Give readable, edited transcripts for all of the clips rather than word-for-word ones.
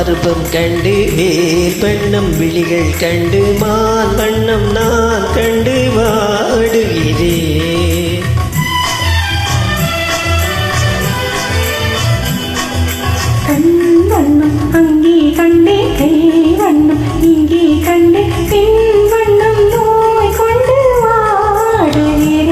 பருவம் கண்டு வேல் வண்ணம் விழிகள் கண்டு மான் வண்ணம் நான் கண்டு வாடுகிறேன். கண் வண்ணம் அங்கே கண்டே கை வண்ணம் இங்கே கண்டே பின் வண்ணம் நோய் கொண்டு வாடுகிறேன்.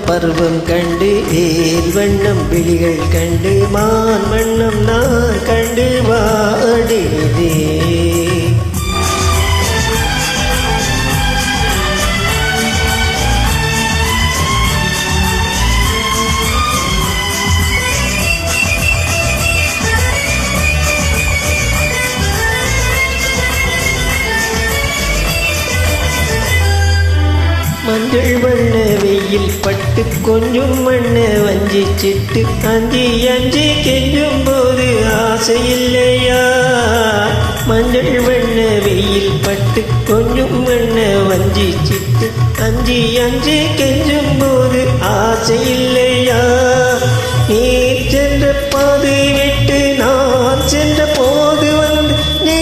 பருவம் கண்டு வேல் வண்ணம் விழிகள் கண்டு மான் வண்ணம் நான் கண்டு வாடுகிறேன். மஞ்சள் வண்ண வெயில் பட்டு கொஞ்சம் வண்ண வஞ்சி சிட்டு அஞ்சி அஞ்சி கெஞ்சும் போது ஆசை இல்லையா? மஞ்சள் வண்ண வெயில் பட்டு கொஞ்சம் வண்ண வஞ்சி சிட்டு அஞ்சி அஞ்சி கெஞ்சும் போது ஆசை இல்லையா? நீ சென்ற பாதை விட்டு நான் சென்ற போது வந்து நீ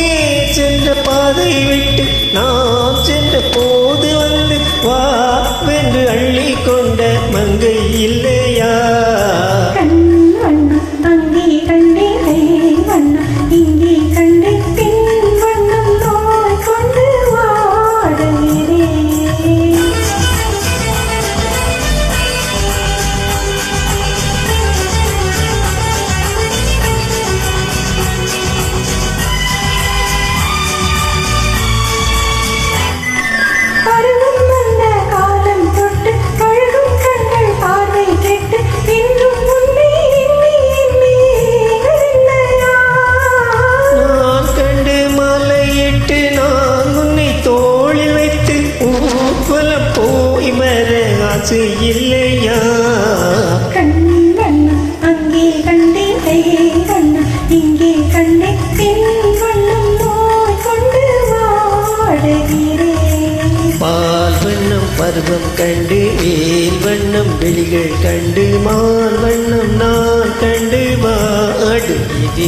சென்ற பாதை விட்டு நான் சென்ற போது வந்து வா வென்று அள்ளி கொண்ட மங்கை இல்லையா? கண் வண்ணம் அங்கே கண்டே கை வண்ணம் இங்கே கண்டே பின் வண்ணம் நோய் கொண்டு வாடுகிறேன். இல்லையா? கண் வண்ணம் அங்கே கண்டே கை வண்ணம் இங்கே கண்டே பின் வண்ணம் நோய் கொண்டு வாடுகிறேன். பால் வண்ணம் பருவம் கண்டு வேல் வண்ணம் விழிகள் கண்டு மான் வண்ணம் நான் கண்டு வாடுகிறேன்.